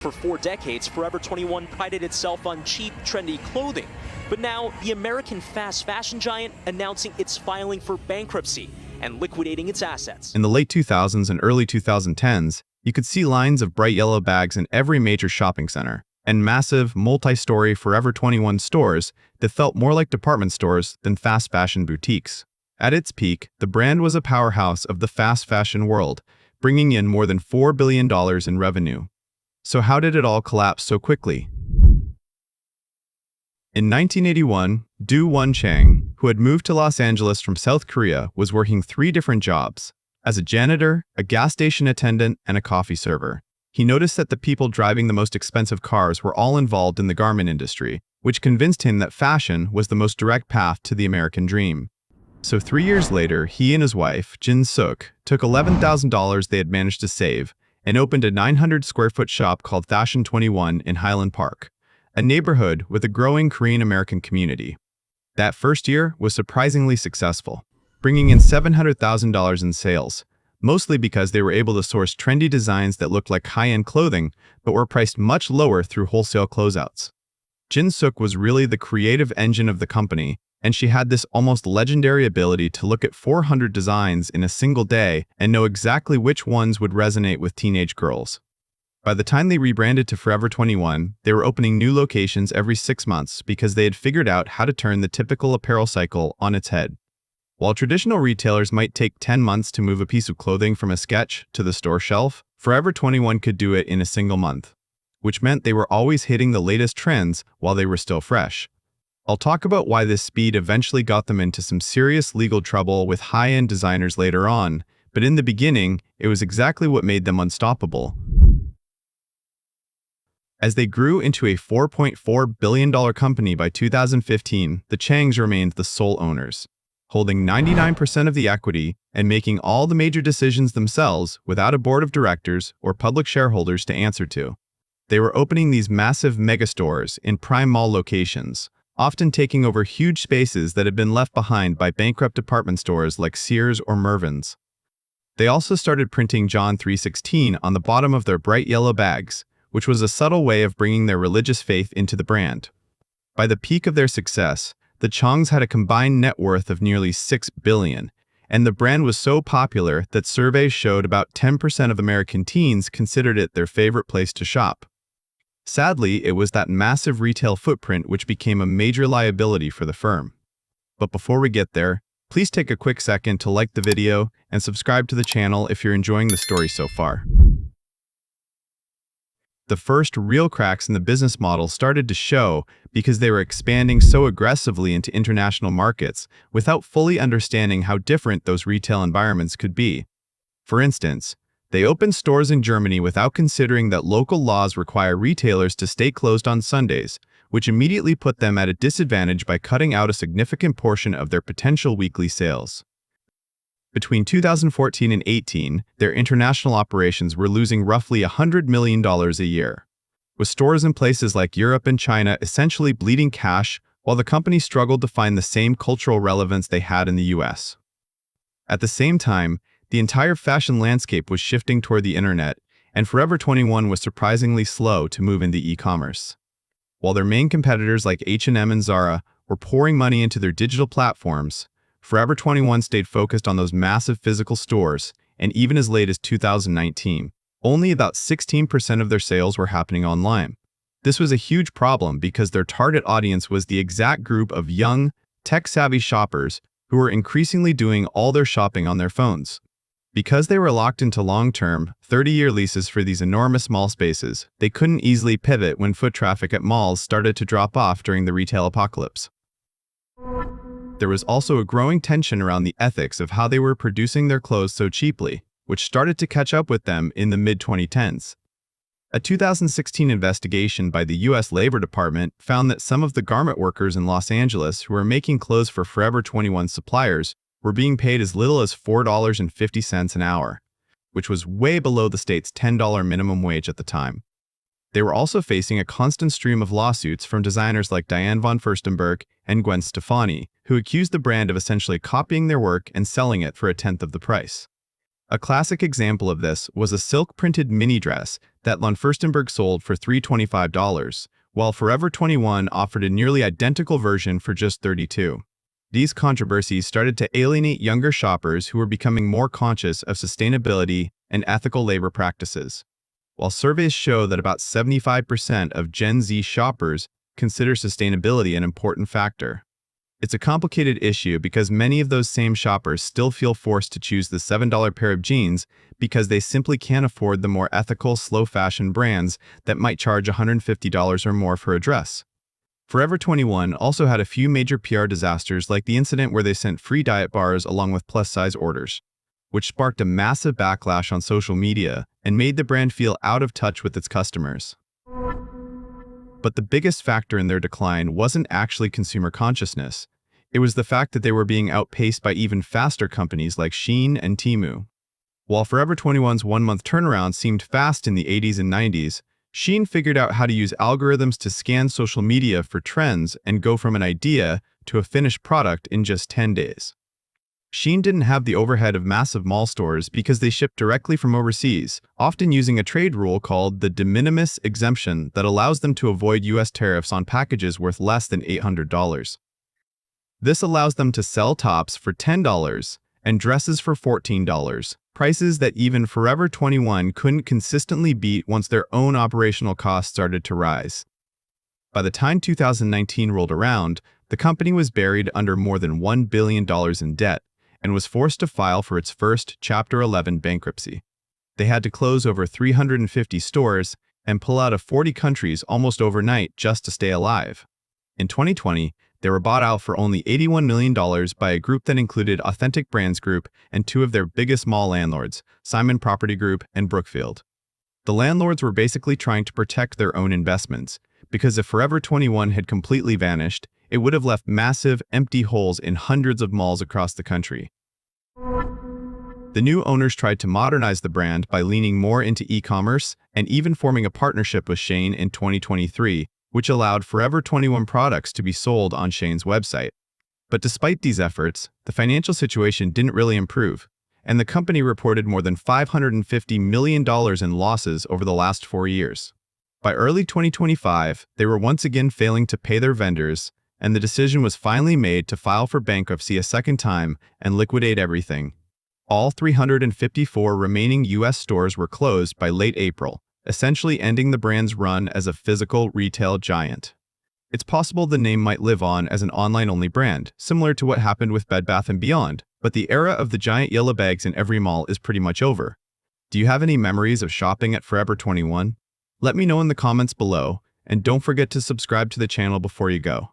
For 4 decades, Forever 21 prided itself on cheap, trendy clothing. But now, the American fast fashion giant announcing it's filing for bankruptcy and liquidating its assets. In the late 2000s and early 2010s, you could see lines of bright yellow bags in every major shopping center, and massive, multi-story Forever 21 stores that felt more like department stores than fast fashion boutiques. At its peak, the brand was a powerhouse of the fast fashion world, bringing in more than $4 billion in revenue. So how did it all collapse so quickly? In 1981, Do-Won Chang, who had moved to Los Angeles from South Korea, was working 3 different jobs: as a janitor, a gas station attendant, and a coffee server. He noticed that the people driving the most expensive cars were all involved in the garment industry, which convinced him that fashion was the most direct path to the American dream. So 3 years later, he and his wife, Jin Suk, took $11,000 they had managed to save and opened a 900-square-foot shop called Fashion 21 in Highland Park, a neighborhood with a growing Korean-American community. That first year was surprisingly successful, bringing in $700,000 in sales, mostly because they were able to source trendy designs that looked like high-end clothing but were priced much lower through wholesale closeouts. Jin Suk was really the creative engine of the company, and she had this almost legendary ability to look at 400 designs in a single day and know exactly which ones would resonate with teenage girls. By the time they rebranded to Forever 21, they were opening new locations every 6 months because they had figured out how to turn the typical apparel cycle on its head. While traditional retailers might take 10 months to move a piece of clothing from a sketch to the store shelf, Forever 21 could do it in a single month, which meant they were always hitting the latest trends while they were still fresh. I'll talk about why this speed eventually got them into some serious legal trouble with high-end designers later on, but in the beginning, it was exactly what made them unstoppable. As they grew into a $4.4 billion company by 2015, the Changs remained the sole owners, holding 99% of the equity and making all the major decisions themselves without a board of directors or public shareholders to answer to. They were opening these massive megastores in prime mall locations, often taking over huge spaces that had been left behind by bankrupt department stores like Sears or Mervyn's. They also started printing John 3:16 on the bottom of their bright yellow bags, which was a subtle way of bringing their religious faith into the brand. By the peak of their success, the Changs had a combined net worth of nearly $6 billion, and the brand was so popular that surveys showed about 10% of American teens considered it their favorite place to shop. Sadly, it was that massive retail footprint which became a major liability for the firm. But before we get there, please take a quick second to like the video and subscribe to the channel if you're enjoying the story so far. The first real cracks in the business model started to show because they were expanding so aggressively into international markets without fully understanding how different those retail environments could be. For instance, they opened stores in Germany without considering that local laws require retailers to stay closed on Sundays, which immediately put them at a disadvantage by cutting out a significant portion of their potential weekly sales. Between 2014 and 18, their international operations were losing roughly $100 million a year, with stores in places like Europe and China essentially bleeding cash while the company struggled to find the same cultural relevance they had in the US. At the same time, the entire fashion landscape was shifting toward the internet, and Forever 21 was surprisingly slow to move into e-commerce. While their main competitors like H&M and Zara were pouring money into their digital platforms, Forever 21 stayed focused on those massive physical stores, and even as late as 2019, only about 16% of their sales were happening online. This was a huge problem because their target audience was the exact group of young, tech-savvy shoppers who were increasingly doing all their shopping on their phones. Because they were locked into long-term, 30-year leases for these enormous mall spaces, they couldn't easily pivot when foot traffic at malls started to drop off during the retail apocalypse. There was also a growing tension around the ethics of how they were producing their clothes so cheaply, which started to catch up with them in the mid-2010s. A 2016 investigation by the U.S. Labor Department found that some of the garment workers in Los Angeles who were making clothes for Forever 21 suppliers were being paid as little as $4.50 an hour, which was way below the state's $10 minimum wage at the time. They were also facing a constant stream of lawsuits from designers like Diane von Furstenberg and Gwen Stefani, who accused the brand of essentially copying their work and selling it for a tenth of the price. A classic example of this was a silk-printed mini dress that Von Furstenberg sold for $325, while Forever 21 offered a nearly identical version for just $32. These controversies started to alienate younger shoppers who were becoming more conscious of sustainability and ethical labor practices. While surveys show that about 75% of Gen Z shoppers consider sustainability an important factor, it's a complicated issue because many of those same shoppers still feel forced to choose the $7 pair of jeans because they simply can't afford the more ethical, slow-fashion brands that might charge $150 or more for a dress. Forever 21 also had a few major PR disasters, like the incident where they sent free diet bars along with plus-size orders, which sparked a massive backlash on social media and made the brand feel out of touch with its customers. But the biggest factor in their decline wasn't actually consumer consciousness. It was the fact that they were being outpaced by even faster companies like Shein and Temu. While Forever 21's one-month turnaround seemed fast in the 80s and 90s, Shein figured out how to use algorithms to scan social media for trends and go from an idea to a finished product in just 10 days. Shein didn't have the overhead of massive mall stores because they shipped directly from overseas, often using a trade rule called the de minimis exemption that allows them to avoid US tariffs on packages worth less than $800. This allows them to sell tops for $10 and dresses for $14, prices that even Forever 21 couldn't consistently beat once their own operational costs started to rise. By the time 2019 rolled around, the company was buried under more than $1 billion in debt and was forced to file for its first Chapter 11 bankruptcy. They had to close over 350 stores and pull out of 40 countries almost overnight just to stay alive. In 2020, they were bought out for only $81 million by a group that included Authentic Brands Group and two of their biggest mall landlords, Simon Property Group and Brookfield. The landlords were basically trying to protect their own investments, because if Forever 21 had completely vanished, it would have left massive, empty holes in hundreds of malls across the country. The new owners tried to modernize the brand by leaning more into e-commerce and even forming a partnership with Shein in 2023, which allowed Forever 21 products to be sold on Shein's website. But despite these efforts, the financial situation didn't really improve, and the company reported more than $550 million in losses over the last 4 years. By early 2025, they were once again failing to pay their vendors, and the decision was finally made to file for bankruptcy a second time and liquidate everything. All 354 remaining US stores were closed by late April, essentially ending the brand's run as a physical retail giant. It's possible the name might live on as an online-only brand, similar to what happened with Bed Bath & Beyond, but the era of the giant yellow bags in every mall is pretty much over. Do you have any memories of shopping at Forever 21? Let me know in the comments below, and don't forget to subscribe to the channel before you go.